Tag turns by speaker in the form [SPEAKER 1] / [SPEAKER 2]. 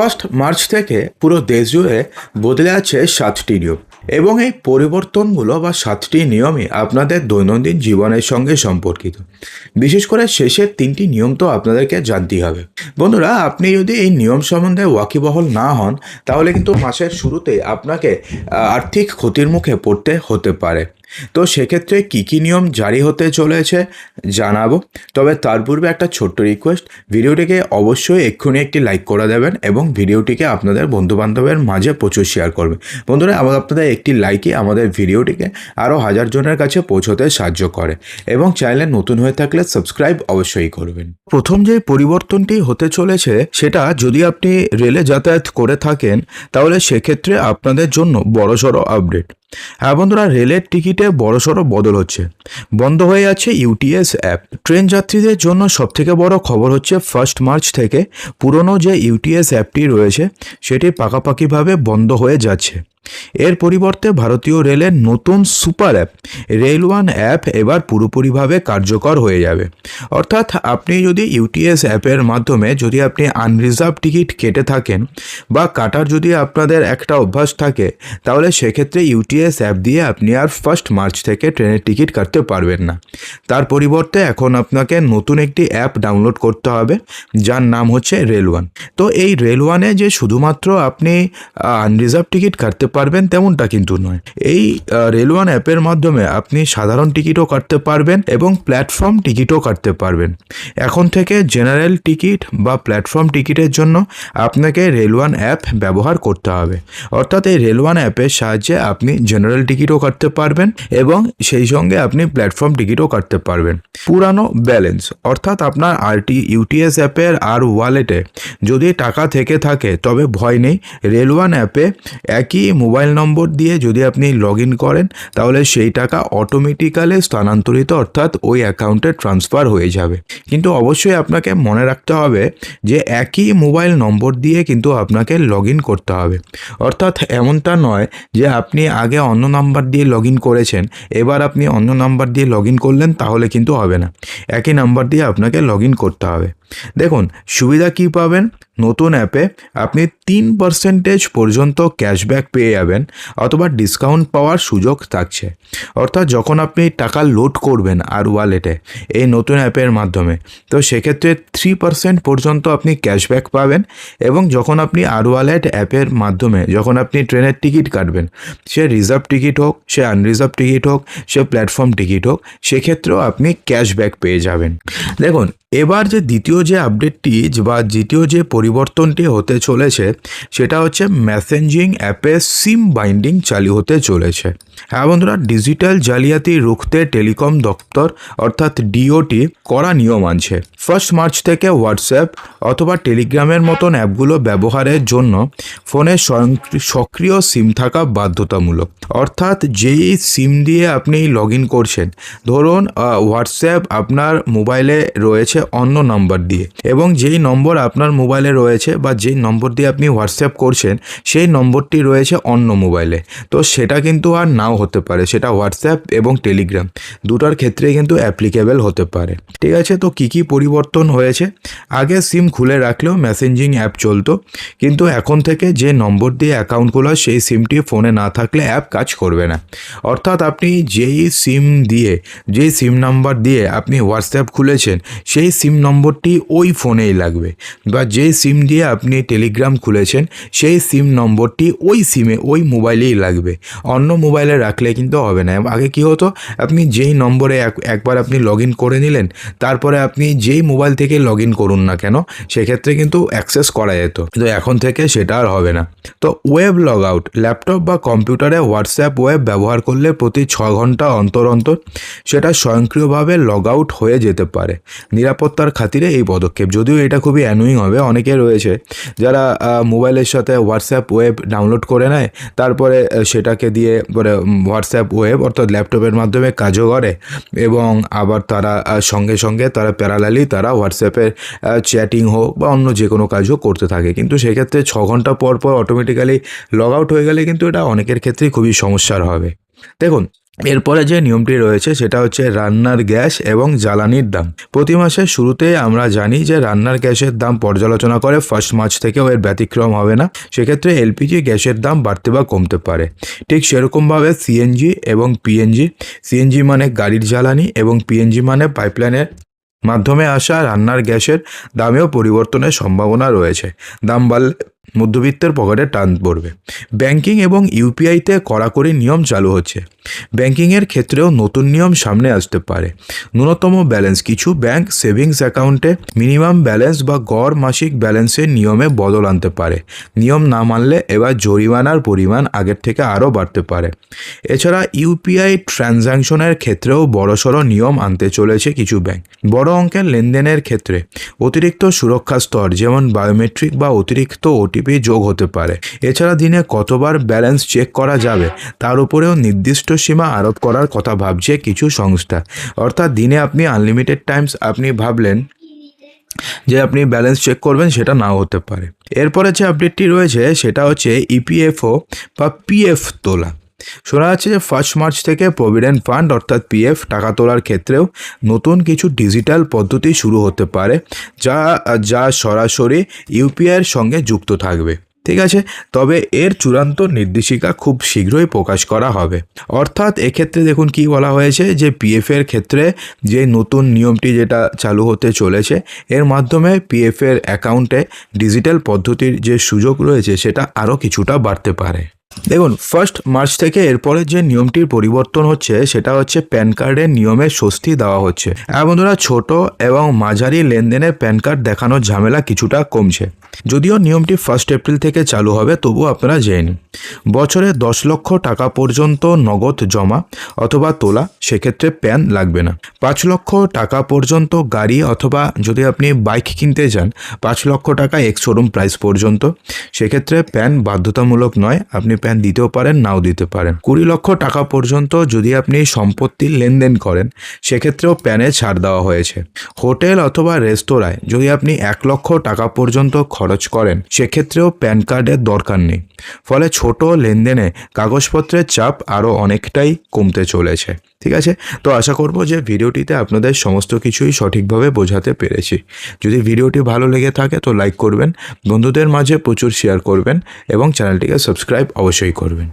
[SPEAKER 1] First March থেকে পুরো দেশ জুড়ে বদলে আছে 7টি নিয়ম এবং এই পরিবর্তনগুলো বা 7টি নিয়মই আপনাদের দৈনন্দিন জীবনের সঙ্গে সম্পর্কিত। বিশেষ করে শেষের 3টি নিয়ম তো আপনাদেরকে জানতেই হবে। বন্ধুরা, আপনি যদি এই নিয়ম সম্বন্ধে ওয়াকিবহাল না হন তাহলে কিন্তু মাসের শুরুতে আপনাকে আর্থিক ক্ষতির মুখে পড়তে হতে পারে। তো সেক্ষেত্রে কী কী নিয়ম জারি হতে চলেছে জানাবো, তবে তার পূর্বে একটা ছোট্ট রিকোয়েস্ট, ভিডিওটিকে অবশ্যই এক্ষুনি একটি লাইক করে দেবেন এবং ভিডিওটিকে আপনাদের বন্ধুবান্ধবের মাঝে প্রচুর শেয়ার করবেন। বন্ধুরা, আপনাদের একটি লাইকই আমাদের ভিডিওটিকে আরও 1000 জনের কাছে পৌঁছতে সাহায্য করে এবং চ্যানেলে নতুন হয়ে থাকলে সাবস্ক্রাইব অবশ্যই করবেন। প্রথম যে পরিবর্তনটি হতে চলেছে সেটা যদি আপনি রেলে যাতায়াত করে থাকেন তাহলে সেক্ষেত্রে আপনাদের জন্য বড়সড় আপডেট। হ্যাঁ বন্ধুরা, রেলের টিকিটে বড়সড় বদল হচ্ছে। বন্ধ হয়ে যাচ্ছে ইউটিএস অ্যাপ। ট্রেন যাত্রীদের জন্য সবথেকে বড় খবর হচ্ছে 1 মার্চ থেকে পুরনো যে ইউটিএস অ্যাপটি রয়েছে সেটি পাকাপাকিভাবে বন্ধ হয়ে যাচ্ছে। এর পরিবর্তে ভারতীয় রেলের নতুন super app rail one app এবার পুরোপুরিভাবে কার্যকর হয়ে যাবে। অর্থাৎ আপনি যদি ইউটিএস অ্যাপের মাধ্যমে যদি আপনি আনরিজার্ভ টিকিট কেটে থাকেন বা কাটার যদি আপনাদের একটা অভ্যাস থাকে তাহলে সেক্ষেত্রে ইউটিএস অ্যাপ দিয়ে আপনি আর 1 মার্চ থেকে ট্রেনের টিকিট কাটতে পারবেন না। তার পরিবর্তে এখন আপনাকে নতুন একটি অ্যাপ ডাউনলোড করতে হবে যার নাম হচ্ছে রেল ওয়ান। তো এই রেল ওয়ানে যে শুধুমাত্র আপনি আনরিজার্ভ টিকিট কাটতে পারবেন তেমনটা কিন্তু নয়। এই রেল ওয়ান অ্যাপের মাধ্যমে আপনি সাধারণ টিকিটও কাটতে পারবেন এবং প্ল্যাটফর্ম টিকিটও কাটতে পারবেন। এখন থেকে জেনারেল টিকিট বা প্ল্যাটফর্ম টিকিটের জন্য আপনাকে রেল ওয়ান অ্যাপ ব্যবহার করতে হবে। অর্থাৎ এই রেল ওয়ান অ্যাপের সাহায্যে আপনি জেনারেল টিকিটও কাটতে পারবেন এবং সেই সঙ্গে আপনি প্ল্যাটফর্ম টিকিটও কাটতে পারবেন। পুরানো ব্যালেন্স অর্থাৎ আপনার ইউটিএস অ্যাপের আর ওয়ালেটে যদি টাকা থেকে থাকে তবে ভয় নেই, রেল ওয়ান অ্যাপে একই মোবাইল নম্বর দিয়ে যদি আপনি লগ ইন করেন তাহলে সেই টাকা অটোমেটিক্যালি স্থানান্তরিত অর্থাৎ ওই অ্যাকাউন্টে ট্রান্সফার হয়ে যাবে। কিন্তু অবশ্যই আপনাকে মনে রাখতে হবে যে একই মোবাইল নম্বর দিয়ে কিন্তু আপনাকে লগ ইন করতে হবে। অর্থাৎ এমনটা নয় যে আপনি আগে অন্য নাম্বার দিয়ে লগ ইন করেছেন, এবার আপনি অন্য নাম্বার দিয়ে লগ ইন করলেন তাহলে কিন্তু হবে না। একই নাম্বার দিয়ে আপনাকে লগ ইন করতে হবে। দেখুন সুবিধা কী পাবেন। নতুন অ্যাপে আপনি 3% পর্যন্ত ক্যাশব্যাক পেয়ে যাবেন অথবা ডিসকাউন্ট পাওয়ার সুযোগ থাকছে। অর্থাৎ যখন আপনি টাকা লোড করবেন আর ওয়ালেটে এই নতুন অ্যাপের মাধ্যমে তো সেক্ষেত্রে 3% পর্যন্ত আপনি ক্যাশব্যাক পাবেন এবং যখন আপনি আর ওয়ালেট অ্যাপের মাধ্যমে যখন আপনি ট্রেনের টিকিট কাটবেন, সে রিজার্ভ টিকিট হোক, সে আনরিজার্ভ টিকিট হোক, সে প্ল্যাটফর্ম টিকিট হোক, সেক্ষেত্রেও আপনি ক্যাশব্যাক পেয়ে যাবেন। দেখুন এবার যে দ্বিতীয় যে আপডেটটি বা দ্বিতীয় যে পরিবর্তনটি হতে চলেছে সেটা হচ্ছে মেসেঞ্জিং অ্যাপে সিম বাইন্ডিং চালু হতে চলেছে। হ্যাঁ বন্ধুরা, ডিজিটাল জালিয়াতি রুখতে টেলিকম দপ্তর অর্থাৎ ডিওটি কড়া নিয়ম আনছে। 1 মার্চ থেকে হোয়াটসঅ্যাপ অথবা টেলিগ্রামের মতন অ্যাপগুলো ব্যবহারের জন্য ফোনে সক্রিয় সিম থাকা বাধ্যতামূলক। অর্থাৎ যেই সিম দিয়ে আপনি লগ ইন করছেন, ধরুন হোয়াটসঅ্যাপ আপনার মোবাইলে রয়েছে অন্য নাম্বার দিয়ে এবং যেই নম্বর আপনার মোবাইলে রয়েছে বা যেই নম্বর দিয়ে আপনি হোয়াটসঅ্যাপ করছেন সেই নম্বরটি রয়েছে অন্য মোবাইলে, তো সেটা কিন্তু আর নাও হতে পারে। সেটা হোয়াটসঅ্যাপ এবং টেলিগ্রাম দুটার ক্ষেত্রেই কিন্তু অ্যাপ্লিকেবল হতে পারে। ঠিক আছে, তো কী কী পরিবর্তন হয়েছে? আগে সিম খুলে রাখলেও মেসেঞ্জিং অ্যাপ চলতো, কিন্তু এখন থেকে যে নম্বর দিয়ে অ্যাকাউন্ট খোলা সেই সিমটি ফোনে না থাকলে অ্যাপ কাজ করবে না। অর্থাৎ আপনি যেই সিম নাম্বার দিয়ে আপনি হোয়াটসঅ্যাপ খুলেছেন সেই সিম নম্বরটি ওই ফোনেই লাগবে, বা যেই সিম দিয়ে আপনি টেলিগ্রাম খুলেছেন সেই সিম নম্বরটি ওই মোবাইলেই লাগবে। অন্য মোবাইলে রাখলে কিন্তু হবে না। আগে কি হতো, আপনি যেই নম্বরে একবার আপনি লগ ইন করে নিলেন, তারপরে আপনি যেই মোবাইল থেকে লগ ইন করুন না কেন সেক্ষেত্রে কিন্তু অ্যাক্সেস করা যেত, কিন্তু এখন থেকে সেটা আর হবে না। তো ওয়েব লগ আউট, ল্যাপটপ বা কম্পিউটারে হোয়াটসঅ্যাপ ওয়েব ব্যবহার করলে প্রতি 6 ঘন্টা অন্তর সেটা স্বয়ংক্রিয়ভাবে লগ আউট হয়ে যেতে পারে। নিরাপত্তার খাতিরে এই পদক্ষেপ, যদিও এটা খুবই অ্যানোয়িং হবে। অনেকে রয়েছে যারা মোবাইলের সাথে হোয়াটসঅ্যাপ ওয়েব ডাউনলোড করে নেয়, তারপরে সেটাকে দিয়ে পরে হোয়াটসঅ্যাপ ওয়েব অর্থাৎ ল্যাপটপের মাধ্যমে কাজও করে এবং আবার তারা সঙ্গে তারা প্যারালালি তারা হোয়াটসঅ্যাপের চ্যাটিং হোক বা অন্য যে কোনো কাজও করতে থাকে। কিন্তু সেক্ষেত্রে 6 ঘন্টা পর অটোমেটিক্যালি লগ আউট হয়ে গেলে কিন্তু এটা অনেকের ক্ষেত্রেই খুবই সমস্যার হবে। দেখুন এরপরে যে নিয়মটি রয়েছে সেটা হচ্ছে রান্নার গ্যাস এবং জ্বালানির দাম। প্রতি মাসের শুরুতে আমরা জানি যে রান্নার গ্যাসের দাম পর্যালোচনা করে 1 মার্চ থেকেও এর ব্যতিক্রম হবে না। সেক্ষেত্রে এলপিজি গ্যাসের দাম বাড়তে বা কমতে পারে। ঠিক সেরকমভাবে সিএনজি এবং পিএনজি, সিএনজি মানে গাড়ির জ্বালানি এবং পিএনজি মানে পাইপলাইনের মাধ্যমে আসা রান্নার গ্যাসের দামেও পরিবর্তনের সম্ভাবনা রয়েছে। দাম বাড়লে মধ্যবিত্তের পকেটে টান পড়বে। ব্যাংকিং এবং ইউপিআইতে কড়াকড়ি নিয়ম চালু হচ্ছে। ব্যাংকিংয়ের ক্ষেত্রেও নতুন নিয়ম সামনে আসতে পারে। ন্যূনতম ব্যালেন্স, কিছু ব্যাংক সেভিংস অ্যাকাউন্টে মিনিমাম ব্যালেন্স বা গড় মাসিক ব্যালেন্সের নিয়মে বদল আনতে পারে। নিয়ম না মানলে এবার জরিমানার পরিমাণ আগের থেকে আরও বাড়তে পারে। এছাড়া ইউপিআই ট্রানজ্যাকশনের ক্ষেত্রেও বড়সড় নিয়ম আনতে চলেছে কিছু ব্যাংক। বড় অঙ্কের লেনদেনের ক্ষেত্রে অতিরিক্ত সুরক্ষা স্তর যেমন বায়োমেট্রিক বা অতিরিক্ত ওটিপি যোগ হতে পারে। এছাড়া দিনে কতবার ব্যালেন্স চেক করা যাবে তার উপরেও নির্দিষ্ট সীমা আরোপ করার কথা ভাবছে কিছু সংস্থা। অর্থাৎ দিনে আপনি আনলিমিটেড টাইমস আপনি ভাবলেন যে আপনি ব্যালেন্স চেক করবেন, সেটা নাও হতে পারে। এরপরে যে আপডেটটি রয়েছে সেটা হচ্ছে ইপিএফও বা পিএফ তোলা। শোনা যাচ্ছে যে 1 মার্চ থেকে প্রভিডেন্ট ফান্ড অর্থাৎ পিএফ টাকা তোলার ক্ষেত্রেও নতুন কিছু ডিজিটাল পদ্ধতি শুরু হতে পারে, যা সরাসরি ইউপিআইয়ের সঙ্গে যুক্ত থাকবে। ঠিক আছে, তবে এর চূড়ান্ত নির্দেশিকা খুব শীঘ্রই প্রকাশ করা হবে। অর্থাৎ এক্ষেত্রে দেখুন কি বলা হয়েছে যে পিএফের ক্ষেত্রে যে নতুন নিয়মটি যেটা চালু হতে চলেছে, এর মাধ্যমে পিএফের অ্যাকাউন্টে ডিজিটাল পদ্ধতির যে সুযোগ রয়েছে সেটা আরও কিছুটা বাড়তে পারে। দেখুন 1 মার্চ থেকে এরপরে যে নিয়মটির পরিবর্তন হচ্ছে সেটা হচ্ছে প্যান কার্ডের নিয়মে স্বস্তি দেওয়া হচ্ছে। বন্ধুরা, ছোট এবং মাঝারি লেনদেনে প্যান কার্ড দেখানোর ঝামেলা কিছুটা কমছে। যদিও নিয়মটি 1 এপ্রিল থেকে চালু হবে, তবুও আপনারা জেনে নিন। বছরে 10 লক্ষ টাকা পর্যন্ত নগদ জমা অথবা তোলা, সেক্ষেত্রে প্যান লাগবে না। 5 লক্ষ টাকা পর্যন্ত গাড়ি অথবা যদি আপনি বাইক কিনতে যান 5 লক্ষ টাকা এক্স শোরুম প্রাইস পর্যন্ত, সেক্ষেত্রে প্যান বাধ্যতামূলক নয়, আপনি প্যান দিতেও পারেন নাও দিতে পারেন। 20 লক্ষ টাকা পর্যন্ত যদি আপনি সম্পত্তির লেনদেন করেন সেক্ষেত্রেও প্যানে ছাড় দেওয়া হয়েছে। হোটেল অথবা রেস্তোরাঁয় যদি আপনি 1 লক্ষ টাকা পর্যন্ত খরচ করেন সেক্ষেত্রেও প্যান কার্ডের দরকার নেই। ফলে ছোট লেনদেনে কাগজপত্রের চাপ আরও অনেকটাই কমতে চলেছে। ঠিক আছে, তো আশা করব যে ভিডিওটিতে আপনাদের সমস্ত কিছুই সঠিকভাবে বোঝাতে পেরেছি। যদি ভিডিওটি ভালো লেগে থাকে তো লাইক করবেন, বন্ধুদের মাঝে প্রচুর শেয়ার করবেন এবং চ্যানেলটিকে সাবস্ক্রাইব অবশ্যই করবেন।